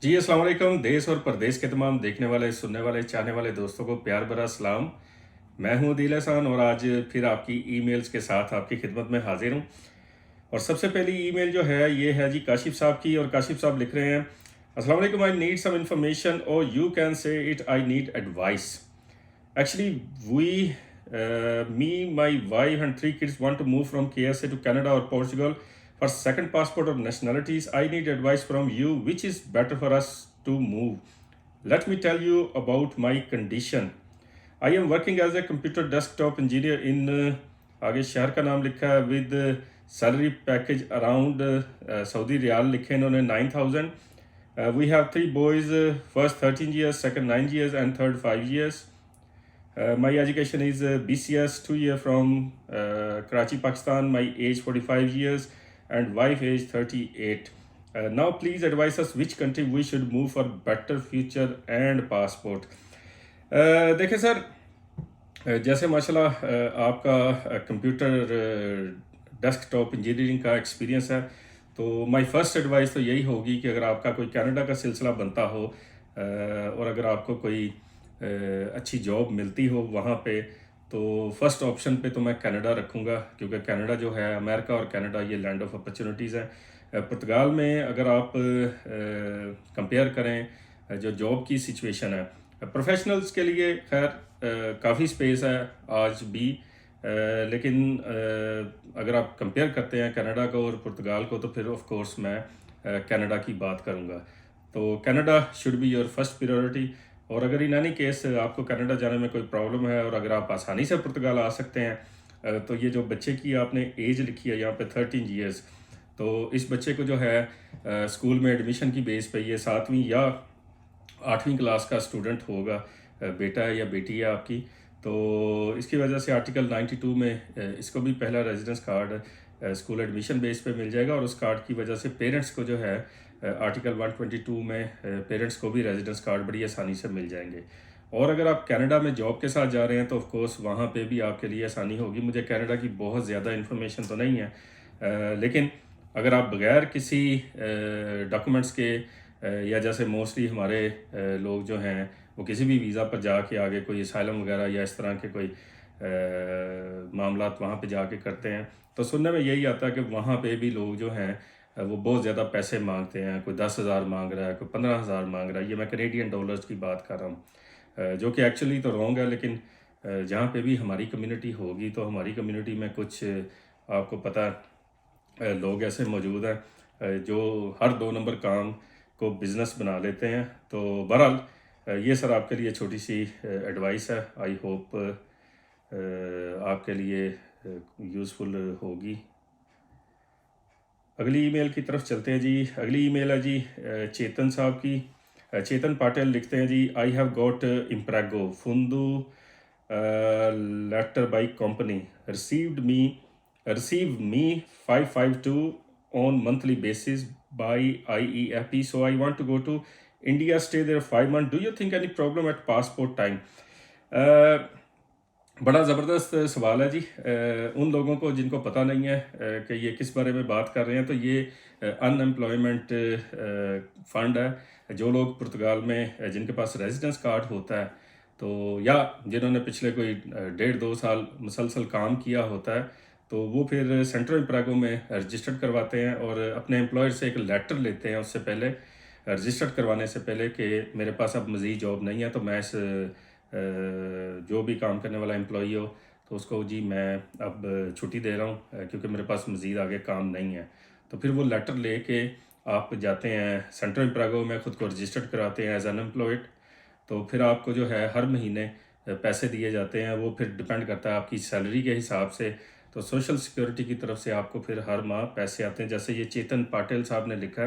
जी, अस्सलाम वालेकुम। देश और परदेश के तमाम देखने वाले, सुनने वाले, चाहने वाले दोस्तों को प्यार भरा सलाम। मैं हूँ अदील एहसान और आज फिर आपकी ईमेल्स के साथ आपकी खिदमत में हाज़िर हूँ। और सबसे पहली ईमेल जो है ये है जी काशिफ़ साहब की, और काशिफ़ साहब लिख रहे हैं, अस्सलाम वालेकुम, आई नीड सम इन्फॉर्मेशन और you can say it, I need advice. Actually, me, my wife, and three kids want to move from KSA to Canada or Portugal for second passport or nationalities. I need advice from you. Which is better for us to move? Let me tell you about my condition. I am working as a computer desktop engineer in आगे शहर का नाम लिखा है with salary package around Saudi riyal लिखे इन्होंने 9,000. We have three boys, first 13 years, second 9 years, and third 5 years. My education is BCS, 2 year from Karachi, Pakistan. My age 45 years and wife age 38. Now please advise us which country we should move for better future and passport. देखिए sir, जैसे माशाल्लाह आपका computer desktop engineering का experience है, तो my first advice तो यही होगी कि अगर आपका कोई कनाडा का सिलसिला बनता हो और अगर आपको कोई अच्छी जॉब मिलती हो वहाँ पे, तो फर्स्ट ऑप्शन पे तो मैं कनाडा रखूँगा, क्योंकि कनाडा जो है, अमेरिका और कनाडा ये लैंड ऑफ अपॉर्चुनिटीज़ है। पुर्तगाल में अगर आप कंपेयर करें जो जॉब की सिचुएशन है, प्रोफेशनल्स के लिए खैर काफ़ी स्पेस है आज भी, लेकिन अगर आप कंपेयर करते हैं कनाडा को और पुर्तगाल को, तो फिर ऑफ कोर्स मैं कनाडा की बात करूँगा। तो Canada should be your first priority. और अगर इन एनी केस आपको कनाडा जाने में कोई प्रॉब्लम है और अगर आप आसानी से पुर्तगाल आ सकते हैं, तो ये जो बच्चे की आपने एज लिखी है यहाँ पे 13 ईयर्स, तो इस बच्चे को जो है स्कूल में एडमिशन की बेस पे ये 7वीं या 8वीं क्लास का स्टूडेंट होगा, बेटा है या बेटी है आपकी, तो इसकी वजह से आर्टिकल 92 में इसको भी पहला residence card school admission base पे मिल जाएगा, और उस कार्ड की वजह से पेरेंट्स को जो है आर्टिकल 122 में पेरेंट्स को भी रेजिडेंस कार्ड बड़ी आसानी से मिल जाएंगे। और अगर आप कनाडा में जॉब के साथ जा रहे हैं तो ऑफ कोर्स वहाँ पे भी आपके लिए आसानी होगी। मुझे कनाडा की बहुत ज़्यादा इन्फॉर्मेशन तो नहीं है, लेकिन अगर आप बगैर किसी डॉक्यूमेंट्स के या जैसे मोस्टली हमारे लोग जो हैं वो किसी भी वीज़ा पर जाके आगे कोई असाइलम वगैरह या इस तरह के कोई मामलात वहाँ पे जाके करते हैं, तो सुनने में यही आता है कि वहाँ पे भी लोग जो हैं वो बहुत ज़्यादा पैसे मांगते हैं। कोई 10,000 मांग रहा है, कोई 15,000 मांग रहा है। ये मैं कैनेडियन डॉलर्स की बात कर रहा हूँ, जो कि एक्चुअली तो रॉन्ग है, लेकिन जहाँ पे भी हमारी कम्युनिटी होगी तो हमारी कम्युनिटी में कुछ आपको पता है लोग ऐसे मौजूद हैं जो हर 2 नंबर काम को बिज़नेस बना लेते हैं। तो बहरहाल ये सर आपके लिए छोटी सी एडवाइस है। आई होप आपके लिए यूज़फुल होगी। अगली ईमेल की तरफ चलते हैं जी। अगली ईमेल है जी चेतन साहब की। चेतन पाटिल लिखते हैं जी, आई हैव गॉट इम्प्रेगो फुंदू letter by company receive me 552 on monthly basis by IEFP, so I want to go to India, stay there 5 months. Do you think any problem at passport time? बड़ा ज़बरदस्त सवाल है जी। उन लोगों को जिनको पता नहीं है कि ये किस बारे में बात कर रहे हैं, तो ये अनएम्प्लॉयमेंट फ़ंड है। जो लोग पुर्तगाल में जिनके पास रेजिडेंस कार्ड होता है, तो या जिन्होंने पिछले कोई 1.5-2 साल मुसलसल काम किया होता है, तो वो फिर सेंट्रल इम्प्रेगो में रजिस्टर्ड करवाते हैं और अपने एम्प्लॉयर से एक लेटर लेते हैं उससे पहले, रजिस्टर्ड करवाने से पहले, कि मेरे पास अब मज़ीद जॉब नहीं है, तो मैं इस जो भी काम करने वाला एम्प्लॉई हो तो उसको जी मैं अब छुट्टी दे रहा हूँ क्योंकि मेरे पास मज़ीद आगे काम नहीं है। तो फिर वो लेटर लेके आप जाते हैं सेंट्रल इम्प्रेगो में, ख़ुद को रजिस्टर्ड कराते हैं एज अनएम्प्लॉयड। तो फिर आपको जो है हर महीने पैसे दिए जाते हैं, वो फिर डिपेंड करता है आपकी सैलरी के हिसाब से। तो सोशल सिक्योरिटी की तरफ से आपको फिर हर माह पैसे आते हैं। जैसे ये चेतन पाटिल साहब ने लिखा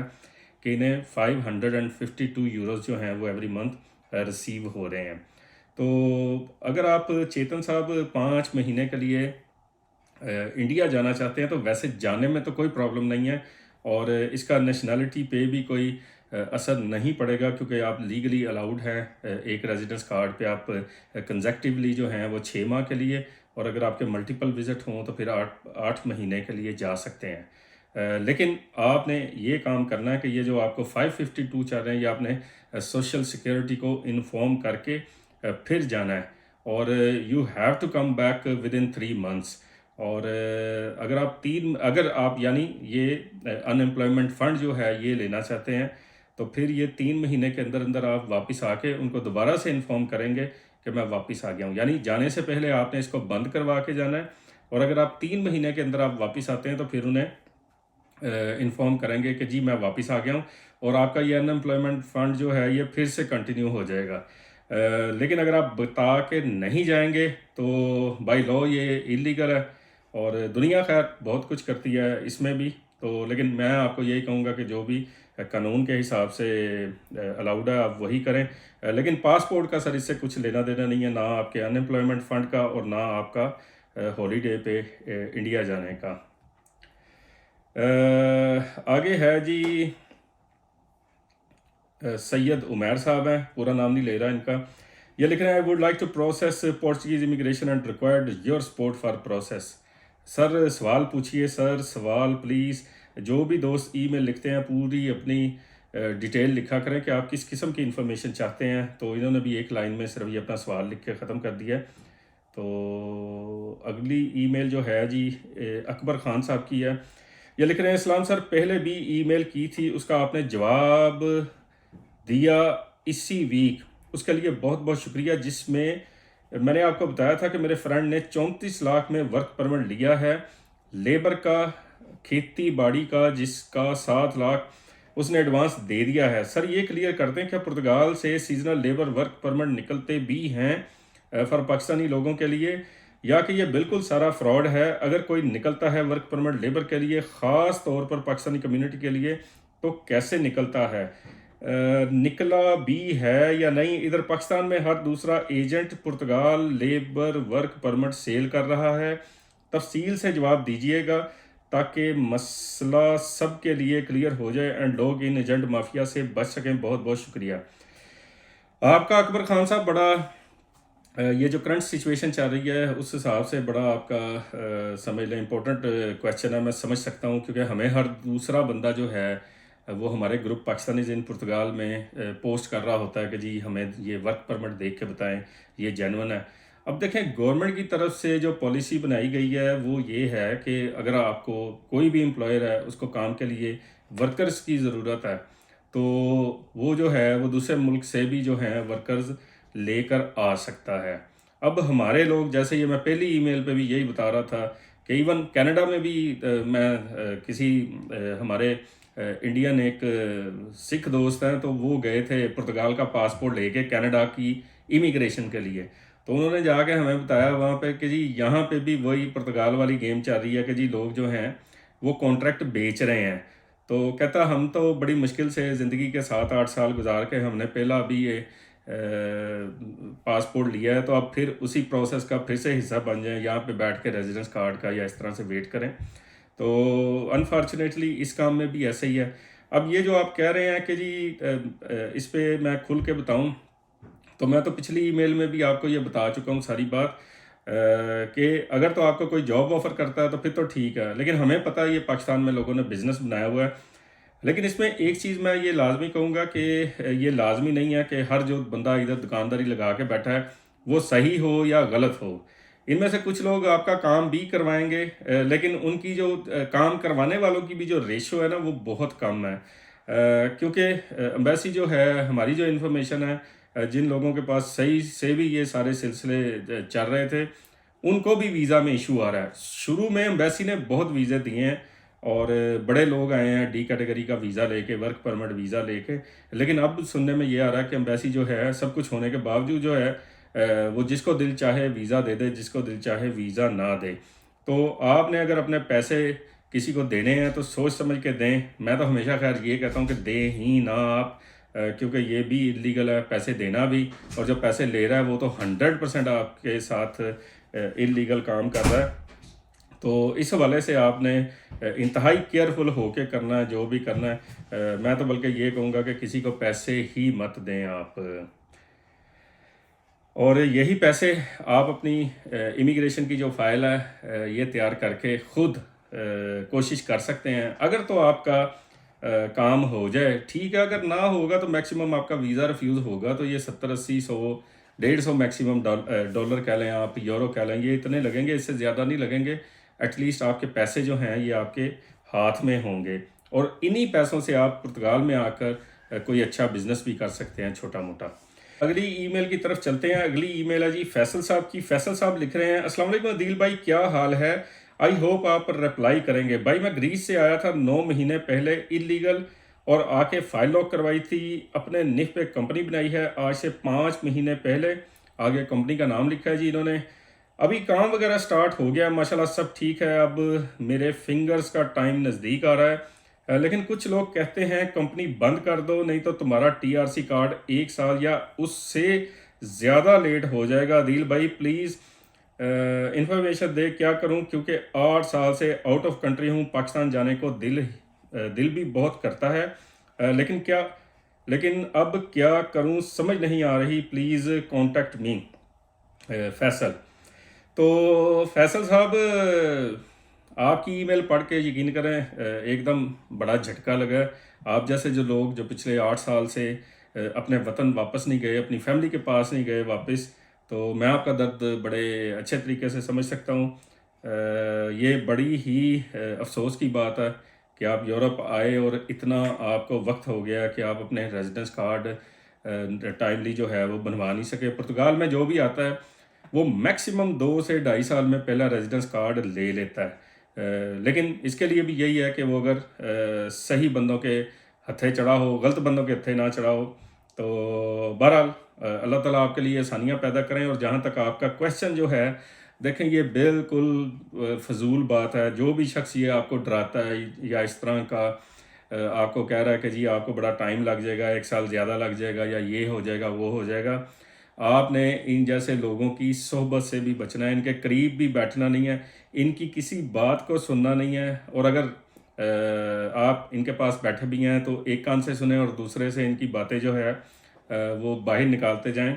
कि इन्हें 552 यूरोज़ जो हैं वो एवरी मंथ रिसीव हो रहे हैं। तो अगर आप चेतन साहब 5 महीने के लिए इंडिया जाना चाहते हैं तो वैसे जाने में तो कोई प्रॉब्लम नहीं है, और इसका नेशनैलिटी पे भी कोई असर नहीं पड़ेगा, क्योंकि आप लीगली अलाउड हैं एक रेजिडेंस कार्ड पे आप कंसेक्टिवली जो हैं वो 6 माह के लिए, और अगर आपके मल्टीपल विज़िट हों तो फिर 8 महीने के लिए जा सकते हैं। लेकिन आपने ये काम करना है कि ये जो आपको 552 चल रहे हैं, ये आपने सोशल सिक्योरिटी को इन्फॉर्म करके फिर जाना है, और you have to come back within 3 months. और अगर आप यानी ये अनएम्प्लॉयमेंट फ़ंड जो है ये लेना चाहते हैं, तो फिर ये 3 महीने के अंदर अंदर आप वापस आके उनको दोबारा से इन्फॉर्म करेंगे कि मैं वापस आ गया हूँ। यानी जाने से पहले आपने इसको बंद करवा के जाना है, और अगर आप 3 महीने के अंदर आप वापस आते हैं तो फिर उन्हें इन्फॉर्म करेंगे कि जी मैं वापस आ गया हूँ, और आपका ये अनएम्प्लॉयमेंट फ़ंड जो है ये फिर से कंटिन्यू हो जाएगा। लेकिन अगर आप बता के नहीं जाएंगे तो बाय लॉ ये इलीगल है, और दुनिया खैर बहुत कुछ करती है इसमें भी। तो लेकिन मैं आपको यही कहूँगा कि जो भी कानून के हिसाब से अलाउड है आप वही करें। लेकिन पासपोर्ट का सर इससे कुछ लेना देना नहीं है, ना आपके अनएम्प्लॉयमेंट फ़ंड का और ना आपका हॉलीडे पे इंडिया जाने का। आगे है जी, सैयद उमैर साहब हैं, पूरा नाम नहीं ले रहा इनका। ये लिख रहे हैं, I would like to process Portuguese immigration and required your support for process. Sir सवाल पूछिए सर, सवाल प्लीज़। जो भी दोस्त ईमेल लिखते हैं पूरी अपनी डिटेल लिखा करें कि आप किस किस्म की इन्फॉर्मेशन चाहते हैं। तो इन्होंने भी एक लाइन में सिर्फ ये अपना सवाल लिख के ख़त्म कर दिया है। तो अगली ईमेल जो है जी अकबर ख़ान साहब की है। ये लिख रहे हैं, इस्लाम सर पहले भी ईमेल की थी, उसका आपने जवाब दिया इसी वीक, उसके लिए बहुत बहुत शुक्रिया। जिसमें मैंने आपको बताया था कि मेरे फ्रेंड ने 34 लाख में वर्क परमिट लिया है, लेबर का, खेती बाड़ी का, जिसका 7 लाख उसने एडवांस दे दिया है। सर ये क्लियर कर दें, क्या पुर्तगाल से सीजनल लेबर वर्क परमिट निकलते भी हैं फॉर पाकिस्तानी लोगों के लिए, या कि ये बिल्कुल सारा फ्रॉड है? अगर कोई निकलता है वर्क परमिट लेबर के लिए, ख़ास तौर पर पाकिस्तानी कम्युनिटी के लिए, तो कैसे निकलता है? निकला भी है या नहीं? इधर पाकिस्तान में हर दूसरा एजेंट पुर्तगाल लेबर वर्क परमिट सेल कर रहा है। तफसील से जवाब दीजिएगा ताकि मसला सब के लिए क्लियर हो जाए एंड लोग इन एजेंट माफिया से बच सकें। बहुत बहुत शुक्रिया आपका अकबर खान साहब। बड़ा ये जो करंट सिचुएशन चल रही है उस हिसाब से बड़ा आपका समझ लें इम्पोर्टेंट क्वेश्चन है। मैं समझ सकता हूँ, क्योंकि हमें हर दूसरा बंदा जो है वो हमारे ग्रुप पाकिस्तानी इन पुर्तगाल में पोस्ट कर रहा होता है कि जी हमें ये वर्क परमिट देख के बताएं ये जेन्युइन है। अब देखें, गवर्नमेंट की तरफ से जो पॉलिसी बनाई गई है वो ये है कि अगर आपको कोई भी एम्प्लॉयर है उसको काम के लिए वर्कर्स की ज़रूरत है, तो वो जो है वो दूसरे मुल्क से भी जो है वर्कर्स लेकर आ सकता है। अब हमारे लोग, जैसे ये मैं पहली ईमेल पे भी यही बता रहा था कि इवन कनाडा में भी किसी हमारे इंडियन एक सिख दोस्त हैं, तो वो गए थे पुर्तगाल का पासपोर्ट लेके कनाडा की इमिग्रेशन के लिए। तो उन्होंने जाके हमें बताया वहाँ पे कि जी यहाँ पे भी वही पुर्तगाल वाली गेम चल रही है कि जी लोग जो हैं वो कॉन्ट्रैक्ट बेच रहे हैं। तो कहता हम तो बड़ी मुश्किल से ज़िंदगी के 7-8 साल गुजार के हमने पहला अभी ये पासपोर्ट लिया है, तो अब फिर उसी प्रोसेस का फिर से हिस्सा बन जाए, यहाँ पे बैठ के रेजिडेंस कार्ड का या इस तरह से वेट करें। तो अनफॉर्चुनेटली इस काम में भी ऐसा ही है। अब ये जो आप कह रहे हैं कि जी इस पे मैं खुल के बताऊं, तो मैं तो पिछली ईमेल में भी आपको ये बता चुका हूँ सारी बात कि अगर तो आपको कोई जॉब ऑफ़र करता है तो फिर तो ठीक है, लेकिन हमें पता है ये पाकिस्तान में लोगों ने बिज़नेस बनाया हुआ है। लेकिन इसमें एक चीज़ मैं ये लाजमी कहूँगा कि ये लाजमी नहीं है कि हर जो बंदा इधर दुकानदारी लगा के बैठा है वो सही हो या गलत हो। इनमें से कुछ लोग आपका काम भी करवाएंगे, लेकिन उनकी जो काम करवाने वालों की भी जो रेशो है ना वो बहुत कम है। क्योंकि एम्बेसी जो है, हमारी जो इन्फॉर्मेशन है, जिन लोगों के पास सही से भी ये सारे सिलसिले चल रहे थे उनको भी वीज़ा में इशू आ रहा है। शुरू में एम्बेसी ने बहुत वीज़े दिए हैं और बड़े लोग आए हैं डी कैटेगरी का वीज़ा लेके, वर्क परमिट वीज़ा लेके, लेकिन अब सुनने में ये आ रहा है कि एम्बेसी जो है सब कुछ होने के बावजूद जो है वो जिसको दिल चाहे वीज़ा दे दे, जिसको दिल चाहे वीज़ा ना दे। तो आपने अगर अपने पैसे किसी को देने हैं तो सोच समझ के दें। मैं तो हमेशा खैर ये कहता हूँ कि दें ही ना आप, क्योंकि ये भी इलीगल है पैसे देना भी, और जो पैसे ले रहा है वो तो 100% आपके साथ इलीगल काम कर रहा है। तो इस हवाले से आपने इंतहाई केयरफुल होके करना है जो भी करना है। मैं तो बल्कि ये कहूँगा कि किसी को पैसे ही मत दें आप, और यही पैसे आप अपनी इमिग्रेशन की जो फ़ाइल है ये तैयार करके ख़ुद कोशिश कर सकते हैं अगर तो आपका काम हो जाए, ठीक है। अगर ना होगा तो मैक्सिमम आपका वीज़ा रिफ्यूज़ होगा, तो ये 70-80-100 150 मैक्सिमम डॉलर कह लें आप, यूरो कह लें, ये इतने लगेंगे, इससे ज़्यादा नहीं लगेंगे। एटलीस्ट आपके पैसे जो हैं ये आपके हाथ में होंगे और इन्हीं पैसों से आप पुर्तगाल में आकर कोई अच्छा बिजनेस भी कर सकते हैं छोटा मोटा। अगली ईमेल की तरफ चलते हैं। अगली ईमेल है जी फैसल साहब की। फैसल साहब लिख रहे हैं, अस्सलाम वालेकुम अदील भाई, क्या हाल है? आई होप आप रिप्लाई करेंगे। भाई मैं ग्रीस से आया था 9 महीने पहले इलीगल और आके फाइल लॉक करवाई थी। अपने निफ पे कंपनी बनाई है आज से 5 महीने पहले। आगे कंपनी का नाम लिखा है जी इन्होंने। अभी काम वगैरह स्टार्ट हो गया माशाल्लाह, सब ठीक है। अब मेरे फिंगर्स का टाइम नज़दीक आ रहा है। लेकिन कुछ लोग कहते हैं कंपनी बंद कर दो, नहीं तो तुम्हारा टीआरसी कार्ड 1 साल या उससे ज़्यादा लेट हो जाएगा। अदील भाई प्लीज़ इंफॉर्मेशन दे, क्या करूं? क्योंकि 8 साल से आउट ऑफ कंट्री हूं, पाकिस्तान जाने को दिल भी बहुत करता है। लेकिन अब क्या करूं समझ नहीं आ रही। Please contact me. फैसल। तो फैसल साहब, आपकी ईमेल पढ़ के यकीन करें एकदम बड़ा झटका लगा। आप जैसे जो लोग जो पिछले 8 साल से अपने वतन वापस नहीं गए, अपनी फैमिली के पास नहीं गए वापस, तो मैं आपका दर्द बड़े अच्छे तरीके से समझ सकता हूँ। ये बड़ी ही अफसोस की बात है कि आप यूरोप आए और इतना आपको वक्त हो गया कि आप अपने रेजिडेंस कार्ड टाइमली जो है वो बनवा नहीं सके। पुर्तगाल में जो भी आता है वो मैक्सिमम 2 से 2.5 साल में पहला रेजिडेंस कार्ड ले लेता है। लेकिन इसके लिए भी यही है कि वो अगर सही बंदों के हथे चढ़ा हो, गलत बंदों के हथे ना चढ़ा हो। तो बहरहाल अल्लाह ताला आपके लिए आसानियाँ पैदा करें। और जहाँ तक आपका क्वेश्चन जो है, देखें ये बिल्कुल फजूल बात है। जो भी शख्स ये आपको डराता है या इस तरह का आपको कह रहा है कि जी आपको बड़ा टाइम लग जाएगा, 1 साल ज़्यादा लग जाएगा, या ये हो जाएगा वो हो जाएगा, आपने इन जैसे लोगों की सोहबत से भी बचना है, इनके करीब भी बैठना नहीं है, इनकी किसी बात को सुनना नहीं है। और अगर आप इनके पास बैठे भी हैं तो एक कान से सुने और दूसरे से इनकी बातें जो है वो बाहर निकालते जाएं।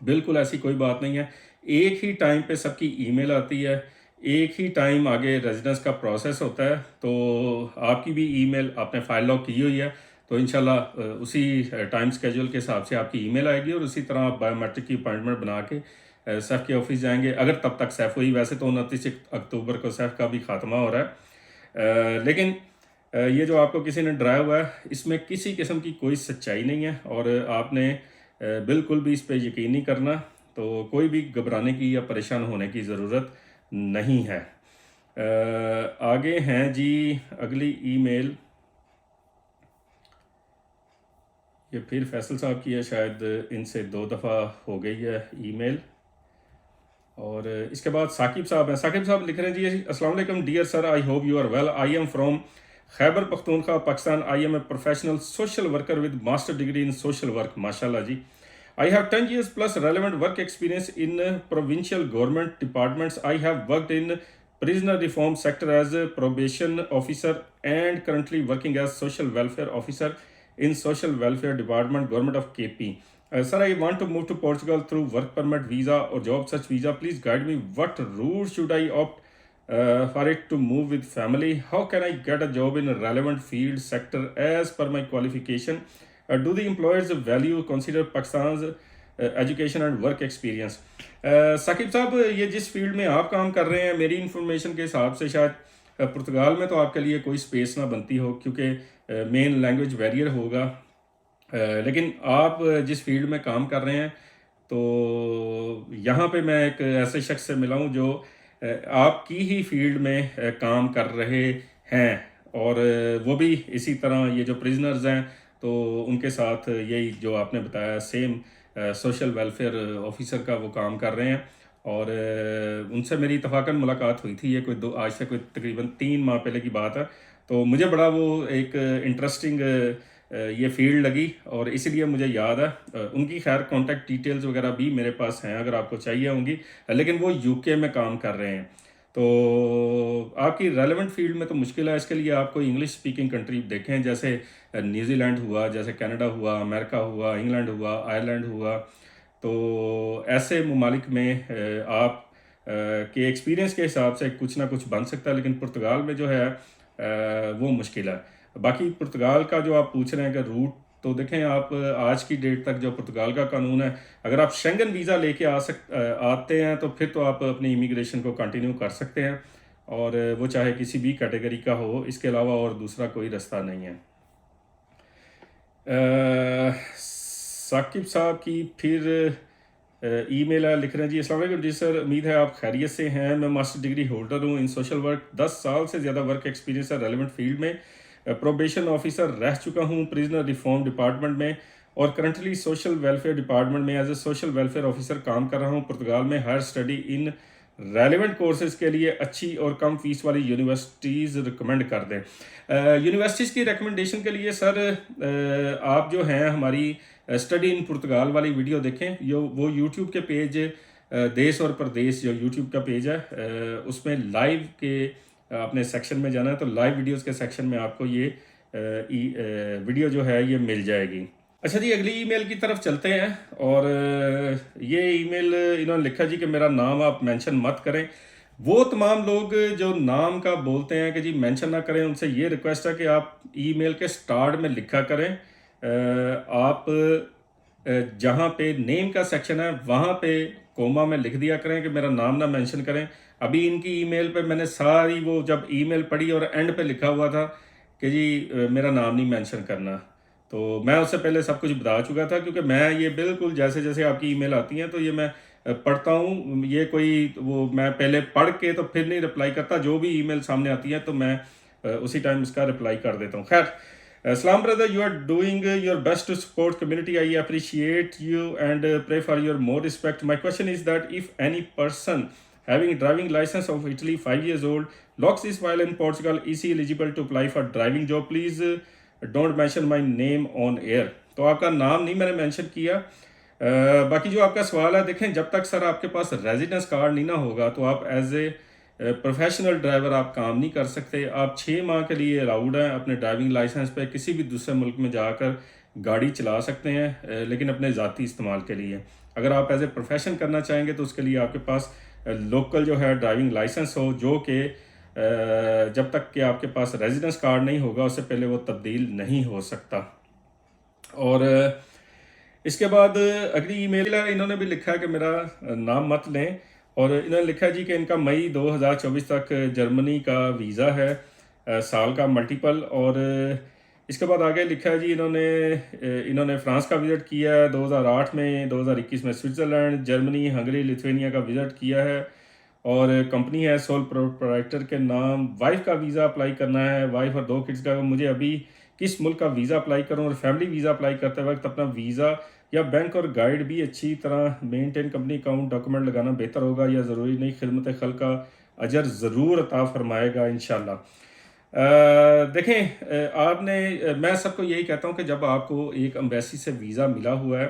बिल्कुल ऐसी कोई बात नहीं है। एक ही टाइम पे सबकी ईमेल आती है, एक ही टाइम आगे रेजिडेंस का प्रोसेस होता है। तो आपकी भी ईमेल आपने फाइल लॉक की हुई है, तो इंशाल्लाह उसी टाइम स्केड्यूल के हिसाब से आपकी ईमेल आएगी और उसी तरह आप बायोमेट्रिक की अपॉइंटमेंट बना के सैफ के ऑफिस जाएंगे, अगर तब तक सैफ हुई। वैसे तो 29 अक्टूबर को सैफ का भी खात्मा हो रहा है। लेकिन ये जो आपको किसी ने डराया हुआ है, इसमें किसी किस्म की कोई सच्चाई नहीं है और आपने बिल्कुल भी इस पे यकीन नहीं करना। तो कोई भी घबराने की या परेशान होने की ज़रूरत नहीं है। आगे हैं जी अगली ईमेल। ये फिर फैसल साहब की है, शायद इनसे 2 दफ़ा हो गई है ईमेल। और इसके बाद साकिब साहब हैं। साकिब साहब लिख रहे हैं जी, अस्सलाम वालेकुम dear sir, I hope you are well. I am from Khyber Pakhtunkhwa Pakistan. I am a professional social worker with master degree in social work. माशाल्लाह जी। I have 10 years plus relevant work experience in provincial government departments. I have worked in prisoner reform sector as a probation officer and currently working as social welfare officer in social welfare department, government of KP. Sir, I want to move to Portugal through work permit visa or job search visa. Please guide me. What route should I opt for it to move with family? How can I get a job in a relevant field sector as per my qualification? Do the employers value consider Pakistan's education and work experience? Saqib साहब, ये जिस field में आप काम कर रहे हैं, मेरी इंफॉर्मेशन के हिसाब से शायद पुर्तगाल में तो आपके लिए कोई स्पेस ना बनती हो, क्योंकि मेन लैंग्वेज बैरियर होगा। लेकिन आप जिस फील्ड में काम कर रहे हैं, तो यहाँ पे मैं एक ऐसे शख्स से मिला हूँ जो आपकी ही फील्ड में काम कर रहे हैं। और वो भी इसी तरह, ये जो प्रिजनर्स हैं तो उनके साथ यही जो आपने बताया सेम सोशल वेलफेयर ऑफिसर का वो काम कर रहे हैं। और उनसे मेरी इत्तफाकन मुलाकात हुई थी, ये आज से कोई तकरीबन 3 माह पहले की बात है। तो मुझे बड़ा वो एक इंटरेस्टिंग ये फील्ड लगी और इसीलिए मुझे याद है। उनकी खैर कॉन्टैक्ट डिटेल्स वगैरह भी मेरे पास हैं, अगर आपको चाहिए होंगी। लेकिन वो यूके में काम कर रहे हैं, तो आपकी रेलेवेंट फील्ड में तो मुश्किल है। इसके लिए आपको इंग्लिश स्पीकिंग कंट्री देखें, जैसे न्यूजीलैंड हुआ, जैसे कनाडा हुआ, अमेरिका हुआ, इंग्लैंड हुआ, आयरलैंड हुआ। तो ऐसे ममालिक में आप कि एक्सपीरियंस के हिसाब से कुछ ना कुछ बन सकता है, लेकिन पुर्तगाल में जो है वो मुश्किल है। बाकी पुर्तगाल का जो आप पूछ रहे हैं कि रूट, तो देखें आप आज की डेट तक जो पुर्तगाल का कानून है, अगर आप शेंगन वीज़ा लेके आते हैं तो फिर तो आप अपनी इमिग्रेशन को कंटिन्यू कर सकते हैं, और वो चाहे किसी भी कैटेगरी का हो, इसके अलावा और दूसरा कोई रास्ता नहीं है। साकिब साहब की फिर ईमेल है, लिख रहे हैं जी अस्सलाम वालेकुम जी सर, उम्मीद है आप खैरियत से हैं। मैं मास्टर डिग्री होल्डर हूं इन सोशल वर्क, 10 साल से ज़्यादा वर्क एक्सपीरियंस है रेलेवेंट फील्ड में। प्रोबेशन ऑफिसर रह चुका हूं प्रिजनर रिफॉर्म डिपार्टमेंट में, और करंटली सोशल वेलफेयर डिपार्टमेंट में as a social welfare officer काम कर रहा हूं। पुर्तगाल में higher study in relevant courses के लिए अच्छी और कम फीस वाली यूनिवर्सिटीज़ रिकमेंड कर दें। यूनिवर्सिटीज़ की रिकमेंडेशन के लिए सर आप जो हैं हमारी स्टडी इन पुर्तगाल वाली वीडियो देखें, वो यूट्यूब के पेज देश और प्रदेश जो यूट्यूब का पेज है, उसमें लाइव के अपने सेक्शन में जाना है, तो लाइव वीडियोस के सेक्शन में आपको ये वीडियो जो है ये मिल जाएगी। अच्छा जी, अगली ईमेल की तरफ चलते हैं, और ये ईमेल इन्होंने लिखा जी कि मेरा नाम आप मेंशन मत करें। वो तमाम लोग जो नाम का बोलते हैं कि जी मेंशन ना करें, उनसे ये रिक्वेस्ट है कि आप ईमेल के स्टार्ट में लिखा करें, आप जहाँ पे नेम का सेक्शन है वहाँ पे कोमा में लिख दिया करें कि मेरा नाम ना मेंशन करें। अभी इनकी ईमेल पे मैंने सारी वो जब ईमेल पढ़ी और एंड पे लिखा हुआ था कि जी मेरा नाम नहीं मेंशन करना, तो मैं उससे पहले सब कुछ बता चुका था, क्योंकि मैं ये बिल्कुल जैसे जैसे आपकी ईमेल आती हैं तो ये मैं पढ़ता हूँ, ये कोई वो मैं पहले पढ़ के तो फिर नहीं रिप्लाई करता, जो भी ईमेल सामने आती है तो मैं उसी टाइम इसका रिप्लाई कर देता हूँ। खैर, Salam brother, you are doing your best to support community. I appreciate you and pray for your more respect. My question is that if any person having driving license of Italy 5 years old locks this while in Portugal, is he eligible to apply for driving job? Please don't mention my name on air. तो आपका नाम नहीं मैंने mention किया। बाकी जो आपका सवाल है, देखें जब तक सर आपके पास रेजिडेंस कार्ड नहीं ना होगा तो आप एज ए प्रोफेशनल ड्राइवर आप काम नहीं कर सकते। आप 6 माह के लिए अलाउड हैं अपने ड्राइविंग लाइसेंस पे किसी भी दूसरे मुल्क में जाकर गाड़ी चला सकते हैं, लेकिन अपने ज़ाती इस्तेमाल के लिए। अगर आप एज ए प्रोफेशन करना चाहेंगे तो उसके लिए आपके पास लोकल जो है ड्राइविंग लाइसेंस हो, जो कि जब तक कि आपके पास रेजिडेंस कार्ड नहीं होगा उससे पहले वो तब्दील नहीं हो सकता। और इसके बाद अगली ईमेल है, इन्होंने भी लिखा है कि मेरा नाम मत लें, और इन्होंने लिखा जी कि इनका मई 2024 तक जर्मनी का वीज़ा है, साल का मल्टीपल। और इसके बाद आगे लिखा है जी इन्होंने फ्रांस का विज़िट किया है 2008 में, 2021 में स्विट्ज़रलैंड, जर्मनी, हंगरी, लिथुआनिया का विज़िट किया है, और कंपनी है सोल प्रोप्राइटर के नाम। वाइफ का वीज़ा अप्लाई करना है, वाइफ और 2 किड्स का। मुझे अभी किस मुल्क का वीज़ा अप्लाई करूं, और फैमिली वीज़ा अप्लाई करते वक्त अपना वीज़ा या बैंक और गाइड भी अच्छी तरह मेंटेन, कंपनी अकाउंट डॉक्यूमेंट लगाना बेहतर होगा या ज़रूरी नहीं? खिदमत खल का अजर ज़रूर अता फरमाएगा इंशाल्लाह। देखें मैं सबको यही कहता हूँ कि जब आपको एक एम्बेसी से वीज़ा मिला हुआ है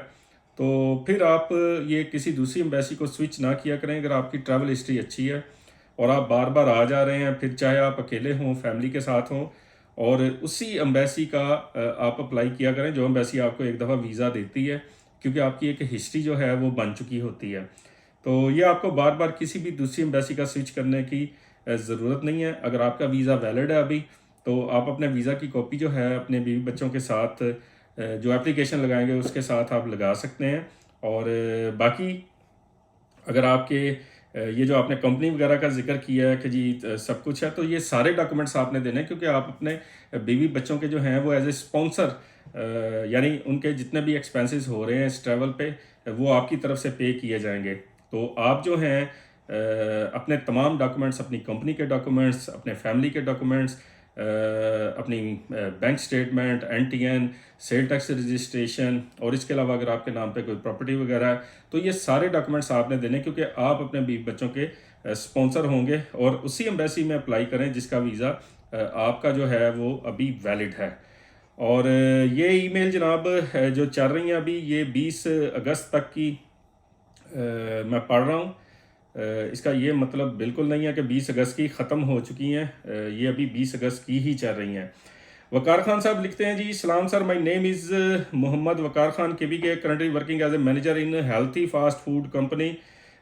तो फिर आप ये किसी दूसरी एम्बेसी को स्विच ना किया करें। अगर आपकी ट्रैवल हिस्ट्री अच्छी है और आप बार बार आ जा रहे हैं, फिर चाहे आप अकेले हों, फैमिली के साथ हों, और उसी एम्बेसी का आप अप्लाई किया करें जो एम्बेसी आपको एक दफ़ा वीज़ा देती है, क्योंकि आपकी एक हिस्ट्री जो है वो बन चुकी होती है। तो ये आपको बार बार किसी भी दूसरी एम्बेसी का स्विच करने की ज़रूरत नहीं है। अगर आपका वीज़ा वैलिड है अभी, तो आप अपने वीज़ा की कॉपी जो है अपने बीवी बच्चों के साथ जो एप्लीकेशन लगाएंगे उसके साथ आप लगा सकते हैं। और बाकी अगर आपके ये जो आपने कंपनी वगैरह का जिक्र किया है कि जी सब कुछ है, तो ये सारे डॉक्यूमेंट्स आपने देने हैं, क्योंकि आप अपने बीवी बच्चों के जो हैं वो एज ए स्पॉन्सर, यानी उनके जितने भी एक्सपेंसेस हो रहे हैं इस ट्रैवल पे, वो आपकी तरफ से पे किए जाएंगे। तो आप जो हैं अपने तमाम डॉक्यूमेंट्स, अपनी कंपनी के डॉक्यूमेंट्स, अपने फैमिली के डॉक्यूमेंट्स, अपनी bank statement, NTN, sale tax registration, और इसके अलावा अगर आपके नाम पे कोई प्रॉपर्टी वगैरह है तो ये सारे डॉक्यूमेंट्स आपने देने, क्योंकि आप अपने बीवी बच्चों के स्पॉन्सर होंगे, और उसी एम्बेसी में अप्लाई करें जिसका वीज़ा आपका जो है वो अभी वैलिड है। और ये ईमेल जनाब जो चल रही हैं अभी, ये 20 अगस्त तक की मैं पढ़ रहा हूँ। इसका ये मतलब बिल्कुल नहीं है कि 20 अगस्त की ख़त्म हो चुकी हैं, ये अभी 20 अगस्त की ही चल रही हैं। वकार खान साहब लिखते हैं जी, सलाम sir, my name is Mohammad Waqar Khan, KBK, currently working as a manager in healthy fast food company.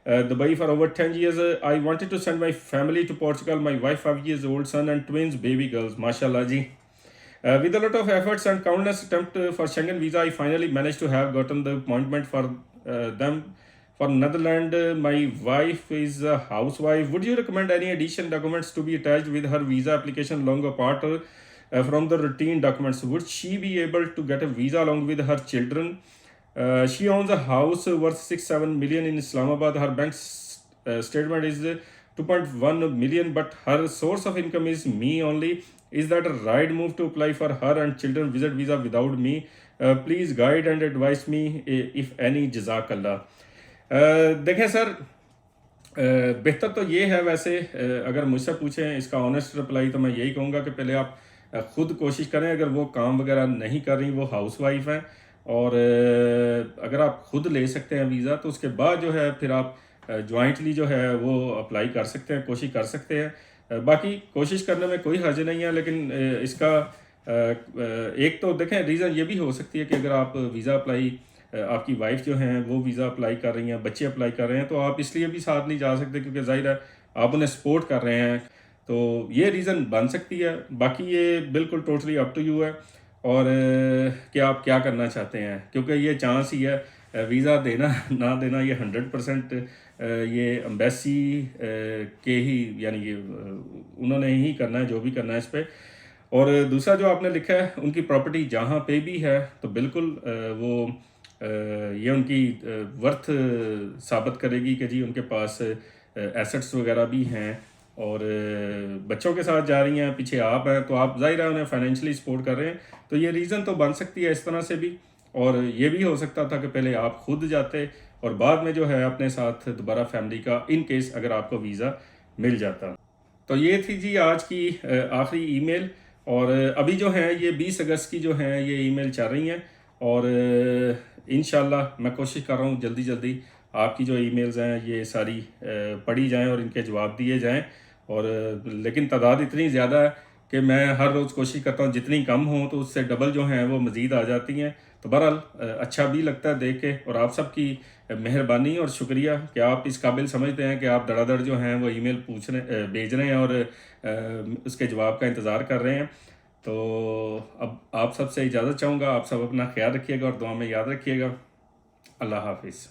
Dubai for over 10 years. I wanted to send my family to Portugal. My wife, 5 years old son, and twins baby girls. MashaAllah ji. With a lot of efforts and countless attempts for Schengen visa, I finally managed to have gotten the appointment for them for Netherlands. My wife is a housewife. Would you recommend any additional documents to be attached with her visa application long apart from the routine documents? Would she be able to get a visa along with her children? She owns a house worth 6-7 million in Islamabad. Her bank statement is 2.1 million, but her source of income is me only. Is that a right move to apply for her and children visit visa without me? Please guide and advise me if any. Jazakallah. देखें sir, बेहतर तो ये है वैसे, अगर मुझसे पूछें इसका ऑनेस्ट रिप्लाई तो मैं यही कहूँगा कि पहले आप ख़ुद कोशिश करें। अगर वो काम वगैरह नहीं कर रही, वो हाउसवाइफ हैं, और अगर आप खुद ले सकते हैं वीज़ा, तो उसके बाद जो है फिर आप जॉइंटली जो है वो अप्लाई कर सकते हैं, कोशिश कर सकते हैं। बाकी कोशिश करने में कोई हर्ज नहीं है, लेकिन इसका एक तो देखें रीज़न ये भी हो सकती है कि अगर आप वीज़ा अप्लाई, आपकी वाइफ जो हैं वो वीज़ा अप्लाई कर रही हैं, बच्चे अप्लाई कर रहे हैं, तो आप इसलिए भी साथ नहीं जा सकते क्योंकि ज़ाहिर है आप उन्हें सपोर्ट कर रहे हैं, तो ये रीज़न बन सकती है। बाकी ये बिल्कुल टोटली अप टू यू है, और कि आप क्या करना चाहते हैं, क्योंकि ये चांस ही है वीज़ा देना ना देना, ये 100% ये एम्बेसी के ही, यानी ये उन्होंने ही करना है जो भी करना है इस पर। और दूसरा जो आपने लिखा है, उनकी प्रॉपर्टी जहाँ पे भी है, तो बिल्कुल वो ये उनकी वर्थ साबित करेगी कि जी उनके पास एसेट्स वगैरह भी हैं, और बच्चों के साथ जा रही हैं, पीछे आप हैं, तो आप ज़ाहिर है उन्हें फाइनेंशियली सपोर्ट कर रहे हैं, तो ये रीज़न तो बन सकती है इस तरह से भी। और ये भी हो सकता था कि पहले आप खुद जाते और बाद में जो है अपने साथ दोबारा फैमिली का, इन केस अगर आपको वीज़ा मिल जाता। तो ये थी जी आज की आखिरी ईमेल, और अभी जो है ये 20 अगस्त की जो है ये ईमेल चल रही हैं, और इंशाल्लाह मैं कोशिश कर रहा हूँ जल्दी जल्दी आपकी जो ईमेल्स हैं ये सारी पढ़ी जाएं और इनके जवाब दिए जाएं। और लेकिन तादाद इतनी ज़्यादा है कि मैं हर रोज़ कोशिश करता हूँ जितनी कम हो तो उससे डबल जो हैं वो मज़ीद आ जाती हैं। तो बहरहाल अच्छा भी लगता है देख के, और आप सबकी मेहरबानी और शुक्रिया कि आप इस काबिल समझते हैं कि आप धड़ाधड़ जो हैं वो ईमेल भेज रहे हैं और उसके जवाब का इंतज़ार कर रहे हैं। तो अब आप सबसे इजाज़त चाहूँगा। आप सब अपना ख्याल रखिएगा और दुआ में याद रखिएगा। अल्लाह हाफिज़।